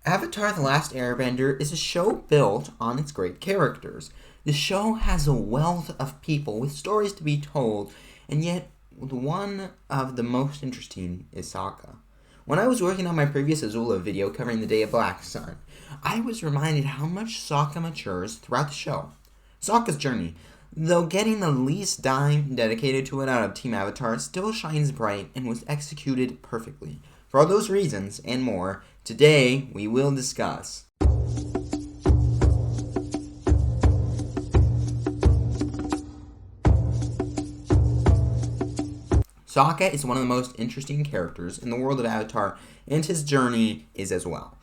Avatar The Last Airbender is a show built on its great characters. The show has a wealth of people with stories to be told, and yet one of the most interesting is Sokka. When I was working on my previous Azula video covering the Day of Black Sun, I was reminded how much Sokka matures throughout the show. Sokka's journey, though getting the least dime dedicated to it out of Team Avatar, still shines bright and was executed perfectly. For all those reasons and more, today we will discuss Sokka is one of the most interesting characters in the world of Avatar, and his journey is as well.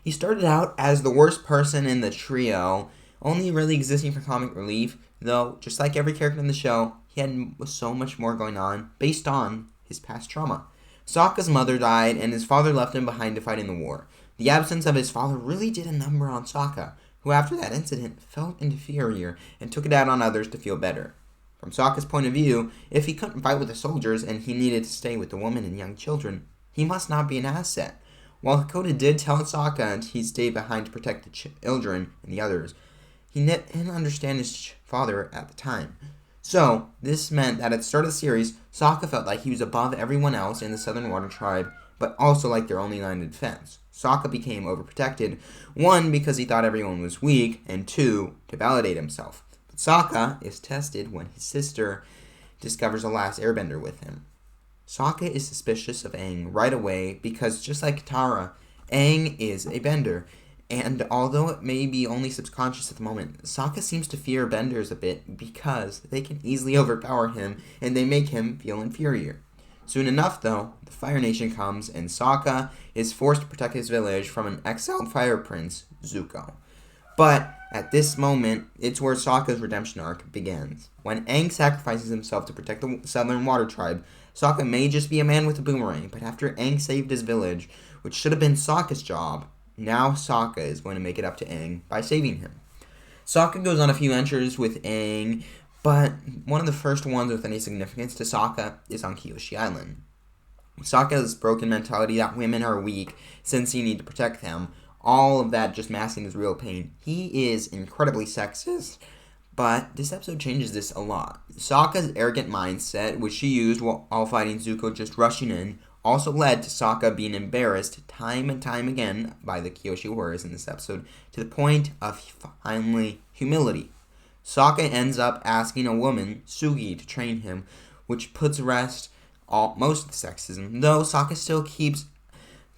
He started out as the worst person in the trio, only really existing for comic relief, though, just like every character in the show, he had so much more going on based on his past trauma. Sokka's mother died, and his father left him behind to fight in the war. The absence of his father really did a number on Sokka, who after that incident felt inferior and took it out on others to feel better. From Sokka's point of view, if he couldn't fight with the soldiers and he needed to stay with the women and young children, he must not be an asset. While Hakoda did tell Sokka he'd stay behind to protect the children and the others, he didn't understand his father at the time. So, this meant that at the start of the series, Sokka felt like he was above everyone else in the Southern Water Tribe, but also like their only line of defense. Sokka became overprotected, 1, because he thought everyone was weak, and 2, to validate himself. But Sokka is tested when his sister discovers a Last Airbender with him. Sokka is suspicious of Aang right away because, just like Katara, Aang is a bender. And although it may be only subconscious at the moment, Sokka seems to fear benders a bit because they can easily overpower him and they make him feel inferior. Soon enough, though, the Fire Nation comes and Sokka is forced to protect his village from an exiled Fire Prince, Zuko. But at this moment, it's where Sokka's redemption arc begins. When Aang sacrifices himself to protect the Southern Water Tribe, Sokka may just be a man with a boomerang, but after Aang saved his village, which should have been Sokka's job, now Sokka is going to make it up to Aang by saving him. Sokka goes on a few ventures with Aang, but one of the first ones with any significance to Sokka is on Kyoshi Island. Sokka's broken mentality that women are weak since he needs to protect them, all of that just masking his real pain. He is incredibly sexist, but this episode changes this a lot. Sokka's arrogant mindset, which she used while fighting Zuko just rushing in, also led to Sokka being embarrassed time and time again by the Kyoshi warriors in this episode, to the point of finally humility. Sokka ends up asking a woman, Suki, to train him, which puts to rest most of the sexism, though Sokka still keeps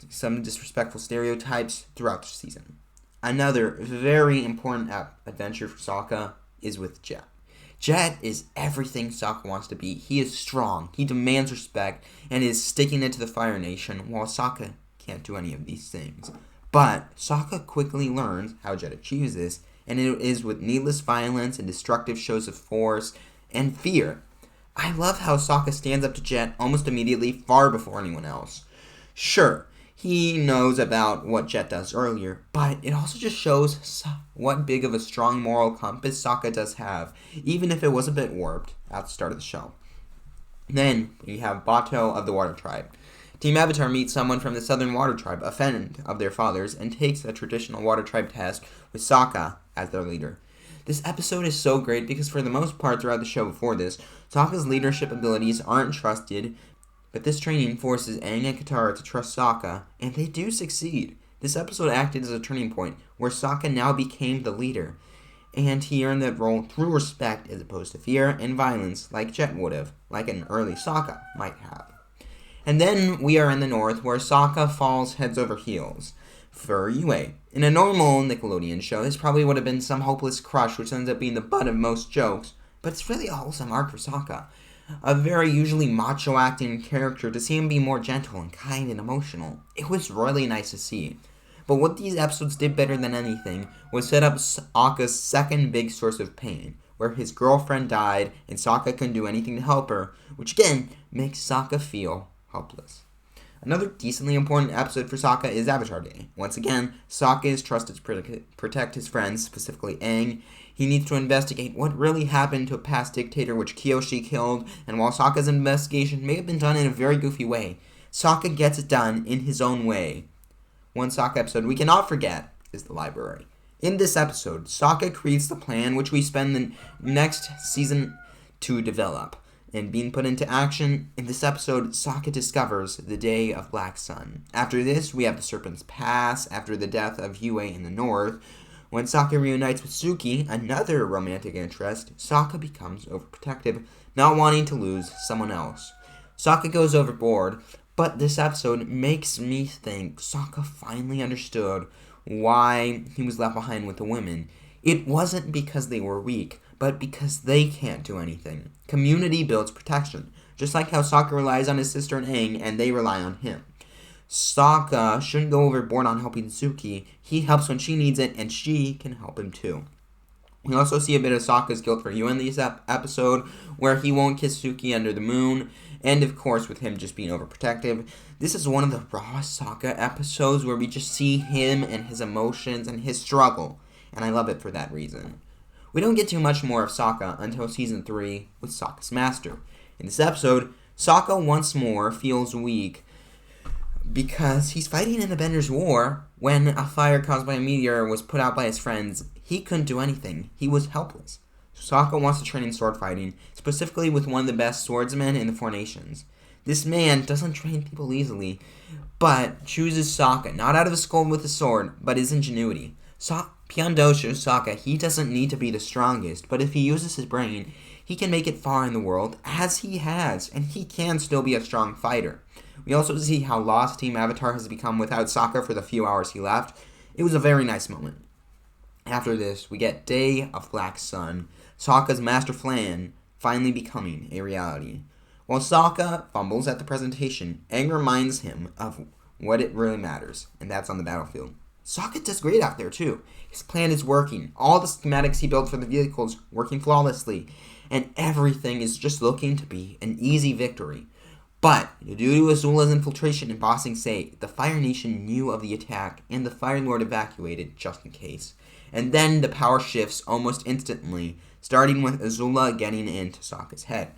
some disrespectful stereotypes throughout the season. Another very important adventure for Sokka is with Jet. Jet is everything Sokka wants to be. He is strong, he demands respect, and is sticking it to the Fire Nation, while Sokka can't do any of these things. But Sokka quickly learns how Jet achieves this, and it is with needless violence and destructive shows of force and fear. I love how Sokka stands up to Jet almost immediately, far before anyone else. Sure, he knows about what Jet does earlier, but it also just shows what big of a strong moral compass Sokka does have, even if it was a bit warped at the start of the show. Then, we have Bato of the Water Tribe. Team Avatar meets someone from the Southern Water Tribe, a friend of their father's, and takes a traditional Water Tribe test with Sokka as their leader. This episode is so great because for the most part throughout the show before this, Sokka's leadership abilities aren't trusted, but this training forces Aang and Katara to trust Sokka, and they do succeed. This episode acted as a turning point, where Sokka now became the leader, and he earned that role through respect as opposed to fear and violence like Jet would have, like an early Sokka might have. And then we are in the north, where Sokka falls heads over heels for Yue. In a normal Nickelodeon show, this probably would have been some hopeless crush which ends up being the butt of most jokes, but it's really a wholesome arc for Sokka. A very usually macho-acting character, to see him be more gentle and kind and emotional. It was really nice to see. But what these episodes did better than anything was set up Sokka's second big source of pain, where his girlfriend died and Sokka couldn't do anything to help her, which again makes Sokka feel helpless. Another decently important episode for Sokka is Avatar Day. Once again, Sokka is trusted to protect his friends, specifically Aang. He needs to investigate what really happened to a past dictator which Kyoshi killed, and while Sokka's investigation may have been done in a very goofy way, Sokka gets it done in his own way. one Sokka episode we cannot forget is the library. In this episode, Sokka creates the plan which we spend the next season to develop and being put into action. In this episode, Sokka discovers the Day of Black Sun. After this, we have the Serpent's Pass after the death of Yue in the north. When Sokka reunites with Suki, another romantic interest, Sokka becomes overprotective, not wanting to lose someone else. Sokka goes overboard, but this episode makes me think Sokka finally understood why he was left behind with the women. It wasn't because they were weak, but because they can't do anything. Community builds protection, just like how Sokka relies on his sister and Aang, and they rely on him. Sokka shouldn't go overboard on helping Suki. He helps when she needs it, and she can help him too. We also see a bit of Sokka's guilt for Yue in this episode, where he won't kiss Suki under the moon, and of course with him just being overprotective. This is one of the raw Sokka episodes where we just see him and his emotions and his struggle, and I love it for that reason. We don't get too much more of Sokka until Season 3 with Sokka's Master. In this episode, Sokka once more feels weak because he's fighting in the Bender's War. When a fire caused by a meteor was put out by his friends, he couldn't do anything. He was helpless. Sokka wants to train in sword fighting, specifically with one of the best swordsmen in the Four Nations. This man doesn't train people easily, but chooses Sokka, not out of his skull with a sword, but his ingenuity. Pyondo shows Sokka he doesn't need to be the strongest, but if he uses his brain, he can make it far in the world, as he has, and he can still be a strong fighter. We also see how lost Team Avatar has become without Sokka for the few hours he left. It was a very nice moment. After this, we get Day of Black Sun, Sokka's master plan finally becoming a reality. While Sokka fumbles at the presentation, Aang reminds him of what it really matters, and that's on the battlefield. Sokka does great out there too. His plan is working. All the schematics he built for the vehicles working flawlessly, and everything is just looking to be an easy victory. But due to Azula's infiltration and bossing Say, the Fire Nation knew of the attack, and the Fire Lord evacuated just in case. And then the power shifts almost instantly, starting with Azula getting into Sokka's head.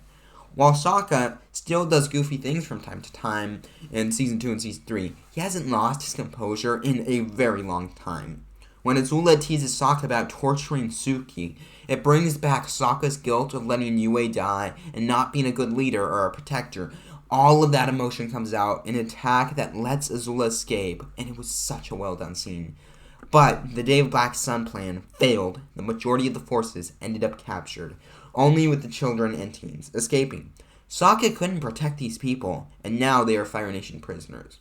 While Sokka still does goofy things from time to time in Season 2 and Season 3, he hasn't lost his composure in a very long time. When Azula teases Sokka about torturing Suki, it brings back Sokka's guilt of letting Yue die and not being a good leader or a protector. All of that emotion comes out in an attack that lets Azula escape, and it was such a well done scene. But the Day of Black Sun plan failed. The majority of the forces ended up captured, only with the children and teens escaping. Sokka couldn't protect these people, and now they are Fire Nation prisoners.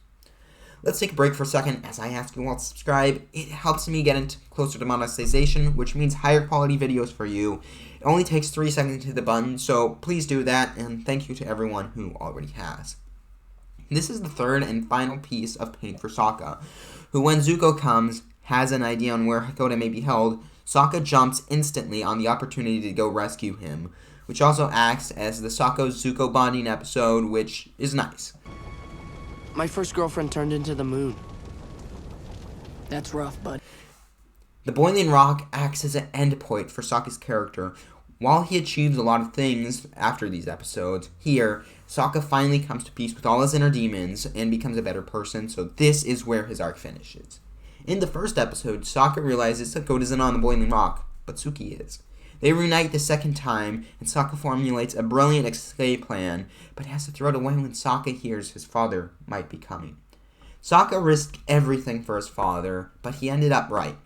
Let's take a break for a second as I ask you all to subscribe. It helps me get closer to monetization, which means higher quality videos for you. It only takes 3 seconds to hit the button, so please do that, and thank you to everyone who already has. This is the third and final piece of paint for Sokka, who when Zuko comes, has an idea on where Hakoda may be held. Sokka jumps instantly on the opportunity to go rescue him, which also acts as the Sokka-Zuko bonding episode, which is nice. My first girlfriend turned into the moon. That's rough, bud. The boiling rock acts as an endpoint for Sokka's character. While he achieves a lot of things after these episodes, here, Sokka finally comes to peace with all his inner demons and becomes a better person, so this is where his arc finishes. In the first episode, Sokka realizes Hakoda isn't on the boiling rock, but Suki is. They reunite the second time, and Sokka formulates a brilliant escape plan, but has to throw it away when Sokka hears his father might be coming. Sokka risked everything for his father, but he ended up right.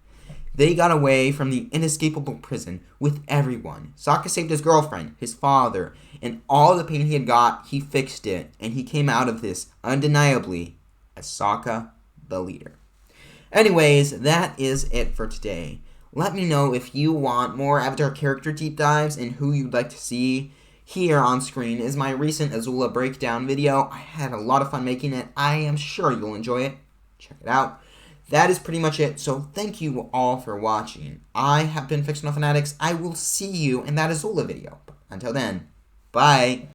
They got away from the inescapable prison with everyone. Sokka saved his girlfriend, his father, and all the pain he had got, he fixed it, and he came out of this undeniably as Sokka, the leader. Anyways, that is it for today. Let me know if you want more Avatar character deep dives and who you'd like to see. Here on screen is my recent Azula breakdown video. I had a lot of fun making it. I am sure you'll enjoy it. Check it out. That is pretty much it, so thank you all for watching. I have been Fictional Fanatics. I will see you in that Azula video. Until then, bye.